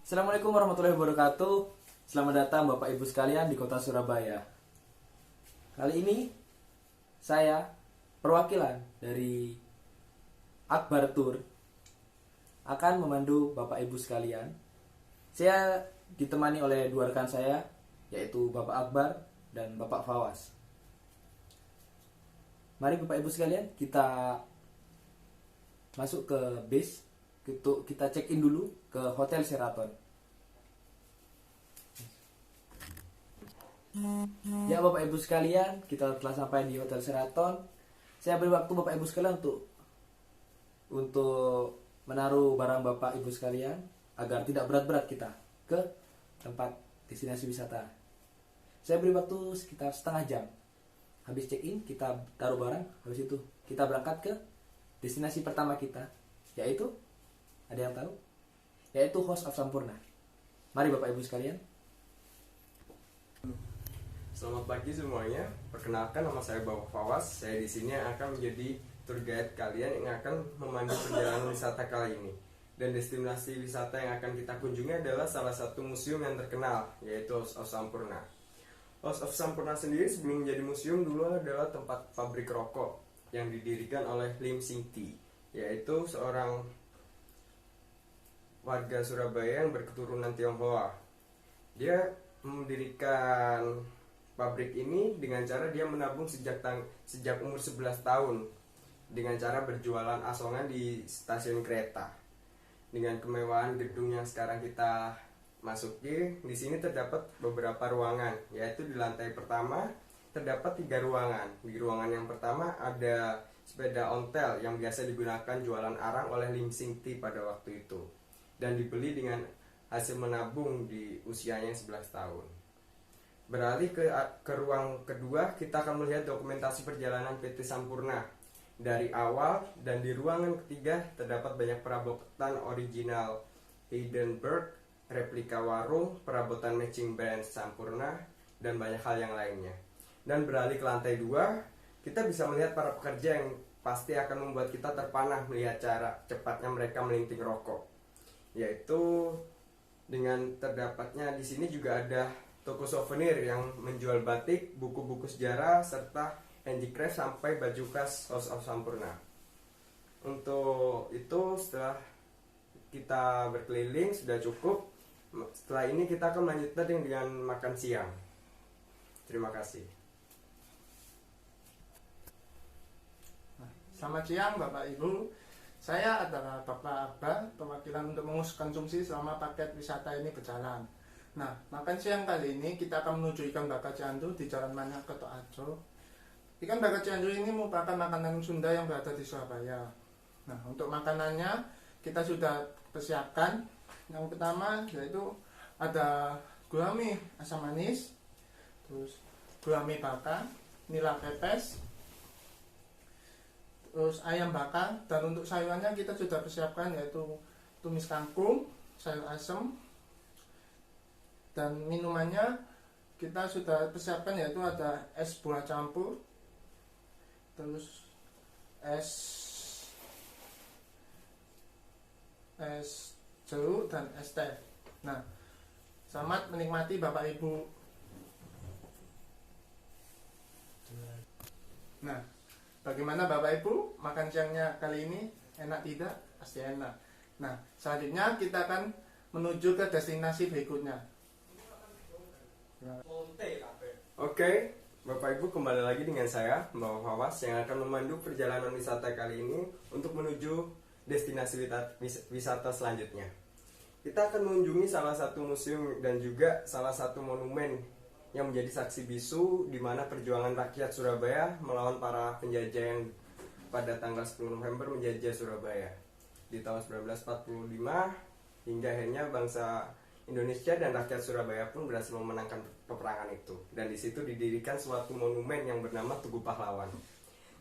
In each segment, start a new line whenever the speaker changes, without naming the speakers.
Assalamualaikum warahmatullahi wabarakatuh. Selamat datang Bapak Ibu sekalian di kota Surabaya. Kali ini saya perwakilan dari Akbar Tour akan memandu Bapak Ibu sekalian. Saya ditemani oleh dua rekan saya, yaitu Bapak Akbar dan Bapak Fawas. Mari Bapak Ibu sekalian, kita masuk ke base. Kita check in dulu ke Hotel Sheraton. Ya Bapak Ibu sekalian, kita telah sampai di Hotel Sheraton. Saya beri waktu Bapak Ibu sekalian untuk menaruh barang Bapak Ibu sekalian agar tidak berat-berat kita ke tempat destinasi wisata. Saya beri waktu sekitar setengah jam. Habis check in kita taruh barang, habis itu kita berangkat ke destinasi pertama kita, yaitu ada yang tahu? Yaitu House of Sampurna. Mari Bapak Ibu sekalian.
Selamat pagi semuanya. Perkenalkan, nama saya Bapak Fawas. Saya di sini akan menjadi tour guide kalian yang akan memandu perjalanan wisata kali ini. Dan destinasi wisata yang akan kita kunjungi adalah salah satu museum yang terkenal, yaitu House of Sampurna. House of Sampurna sendiri sebelum menjadi museum dulu adalah tempat pabrik rokok yang didirikan oleh Lim Sing Ti, yaitu seorang warga Surabaya yang berketurunan Tionghoa. Dia mendirikan pabrik ini dengan cara dia menabung sejak umur 11 tahun dengan cara berjualan asongan di stasiun kereta. Dengan kemewahan gedung yang sekarang kita masuki, di sini terdapat beberapa ruangan, yaitu di lantai pertama terdapat 3 ruangan. Di ruangan yang pertama ada sepeda ontel yang biasa digunakan jualan arang oleh Lim Sing Ti pada waktu itu, dan dibeli dengan hasil menabung di usianya 11 tahun. Beralih ke ruang kedua, kita akan melihat dokumentasi perjalanan PT Sampurna dari awal, dan di ruangan ketiga terdapat banyak perabotan original Hindenburg, replika warung, perabotan matching band Sampurna, dan banyak hal yang lainnya. Dan beralih ke lantai 2, kita bisa melihat para pekerja yang pasti akan membuat kita terpanah melihat cara cepatnya mereka melinting rokok, yaitu dengan terdapatnya di sini juga ada toko souvenir yang menjual batik, buku-buku sejarah, serta handicraft sampai baju khas House of Sampurna. Untuk itu, setelah kita berkeliling sudah cukup. Setelah ini kita akan melanjutkan dengan makan siang. Terima kasih.
Selamat siang Bapak Ibu. Saya adalah Bapak Akbar, perwakilan untuk mengurus konsumsi selama paket wisata ini berjalan. Nah, makan siang kali ini kita akan menuju Ikan Bakar Cianjur di Jalan Manyak, Ketok Ajo. Ikan Bakar Cianjur ini merupakan makanan Sunda yang berada di Surabaya. Nah, untuk makanannya kita sudah persiapkan. Yang pertama yaitu ada gurame asam manis, terus gurame bakar, nila pepes, terus ayam bakar, dan untuk sayurannya kita sudah persiapkan yaitu tumis kangkung, sayur asem, dan minumannya kita sudah persiapkan yaitu ada es buah campur, terus es jeruk, dan es teh. Nah, selamat menikmati Bapak Ibu. Nah, bagaimana Bapak Ibu, makan siangnya kali ini enak tidak? Pasti enak. Nah, selanjutnya kita akan menuju ke destinasi berikutnya.
Oke, Bapak Ibu, kembali lagi dengan saya, Bapak Fawas, yang akan memandu perjalanan wisata kali ini untuk menuju destinasi wisata selanjutnya. Kita akan mengunjungi salah satu museum dan juga salah satu monumen yang menjadi saksi bisu di mana perjuangan rakyat Surabaya melawan para penjajah yang pada tanggal 10 November menjajah Surabaya di tahun 1945, hingga akhirnya bangsa Indonesia dan rakyat Surabaya pun berhasil memenangkan peperangan itu. Dan di situ didirikan suatu monumen yang bernama Tugu Pahlawan.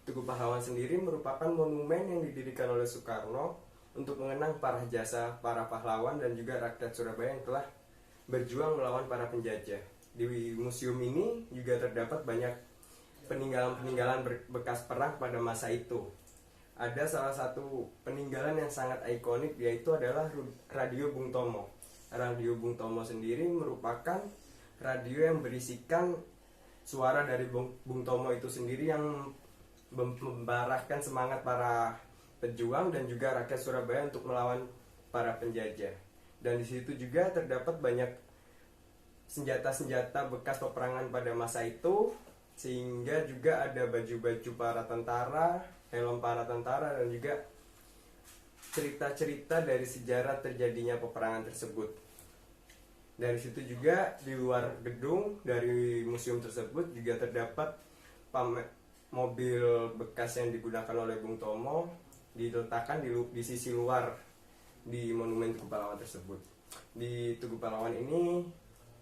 Tugu Pahlawan sendiri merupakan monumen yang didirikan oleh Soekarno untuk mengenang para jasa para pahlawan dan juga rakyat Surabaya yang telah berjuang melawan para penjajah. Di museum ini juga terdapat banyak peninggalan-peninggalan bekas perang pada masa itu. Ada salah satu peninggalan yang sangat ikonik, yaitu adalah radio Bung Tomo. radio Bung Tomo sendiri merupakan radio yang berisikan suara dari Bung Tomo itu sendiri yang membarakan semangat para pejuang dan juga rakyat Surabaya untuk melawan para penjajah. Dan di situ juga terdapat banyak senjata-senjata bekas peperangan pada masa itu, sehingga juga ada baju-baju para tentara, helm para tentara, dan juga cerita-cerita dari sejarah terjadinya peperangan tersebut. Dari situ juga di luar gedung dari museum tersebut juga terdapat mobil bekas yang digunakan oleh Bung Tomo diletakkan di sisi luar di monumen Tugu Pahlawan tersebut. Di Tugu Pahlawan ini,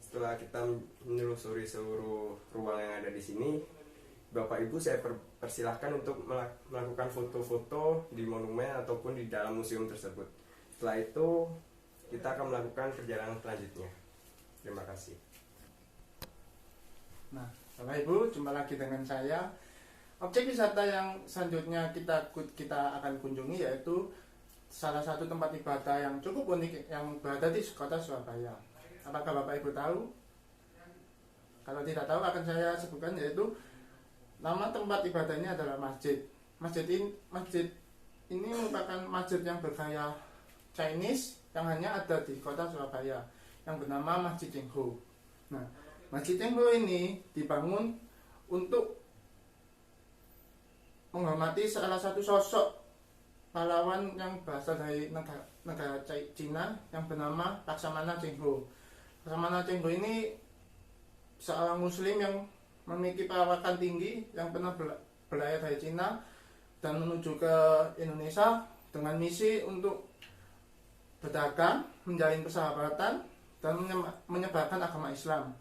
setelah kita menelusuri seluruh ruang yang ada di sini, Bapak Ibu saya persilahkan untuk melakukan foto-foto di monumen ataupun di dalam museum tersebut. Setelah itu kita akan melakukan perjalanan selanjutnya. Terima kasih.
Nah, Bapak Ibu, jumpa lagi dengan saya. Objek wisata yang selanjutnya kita akan kunjungi yaitu salah satu tempat ibadah yang cukup unik yang berada di kota Surabaya. Apakah Bapak Ibu tahu? Kalau tidak tahu akan saya sebutkan, yaitu nama tempat ibadahnya adalah masjid. Masjid ini merupakan masjid yang bergaya Chinese yang hanya ada di kota Surabaya, yang bernama Masjid Cengho. Nah, Masjid Cengho ini dibangun untuk menghormati salah satu sosok pahlawan yang berasal dari negara Cina yang bernama Laksamana Cheng-ho. Laksamana Cheng-ho ini seorang muslim yang memiliki perawakan tinggi yang pernah berlayar dari Cina dan menuju ke Indonesia dengan misi untuk berdagang, menjalin persahabatan, dan menyebarkan agama Islam.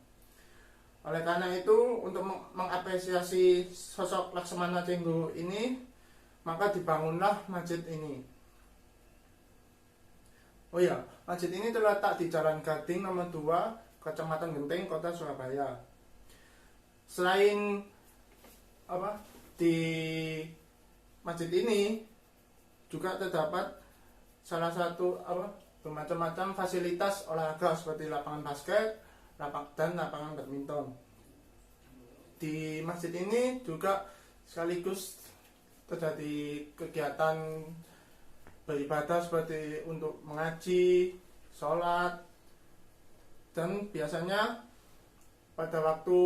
Oleh karena itu, untuk mengapresiasi sosok Laksamana Cheng-ho ini, maka dibangunlah masjid ini. Oh ya, masjid ini terletak di Jalan Gading nomor 2, Kecamatan Genting, Kota Surabaya. Selain di masjid ini juga terdapat salah satu bermacam-macam fasilitas olahraga seperti lapangan basket dan lapangan badminton. Di masjid ini juga sekaligus terjadi kegiatan beribadah seperti untuk mengaji, sholat, dan biasanya pada waktu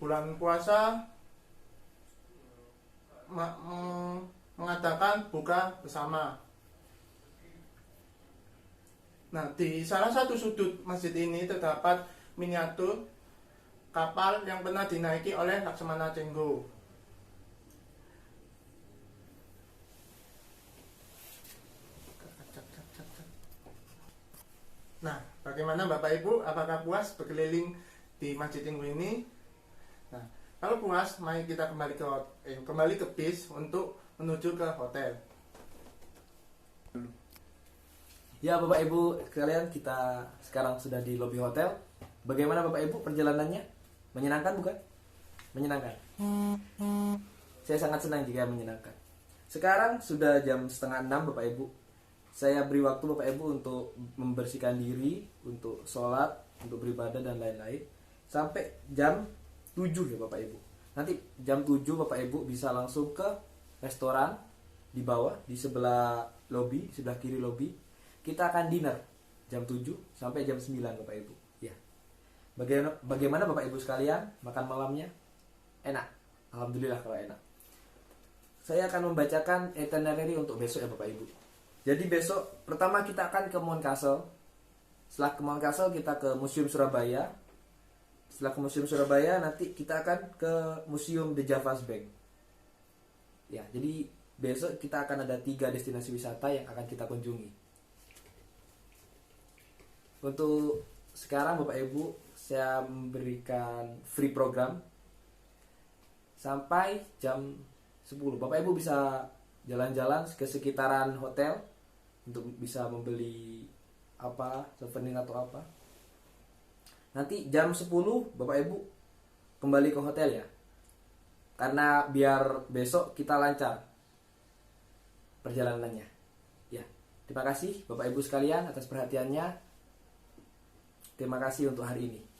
bulan puasa mengadakan buka bersama. Nah, di salah satu sudut masjid ini terdapat miniatur kapal yang pernah dinaiki oleh Laksamana Cheng-ho. Nah, bagaimana Bapak Ibu? Apakah puas berkeliling di Masjid Cengho ini? Nah, kalau puas, mari kita kembali ke bis untuk menuju ke hotel.
Ya Bapak Ibu sekalian, kita sekarang sudah di lobi hotel. Bagaimana Bapak Ibu perjalanannya? Menyenangkan bukan? Menyenangkan. Saya sangat senang jika menyenangkan. Sekarang sudah jam 5:30 Bapak Ibu. Saya beri waktu Bapak Ibu untuk membersihkan diri, untuk sholat, untuk beribadah dan lain-lain. Sampai jam 7 ya Bapak Ibu. Nanti jam 7 Bapak Ibu bisa langsung ke restoran di bawah, di sebelah lobi, sebelah kiri lobi. Kita akan dinner jam 7 sampai jam 9 Bapak Ibu. Ya. Bagaimana Bapak Ibu sekalian makan malamnya? Enak. Alhamdulillah kalau enak. Saya akan membacakan itinerary untuk besok ya Bapak Ibu. Jadi besok pertama kita akan ke Mount Castle. Setelah ke Mount Castle kita ke Museum Surabaya. Setelah ke Museum Surabaya nanti kita akan ke Museum The Java's Bank. Ya, jadi besok kita akan ada 3 destinasi wisata yang akan kita kunjungi. Untuk sekarang Bapak Ibu saya memberikan free program sampai jam 10. Bapak Ibu bisa jalan-jalan ke sekitaran hotel untuk bisa membeli souvenir atau apa. Nanti jam 10 Bapak Ibu kembali ke hotel ya. Karena biar besok kita lancar perjalanannya. Ya, terima kasih Bapak Ibu sekalian atas perhatiannya. Terima kasih untuk hari ini.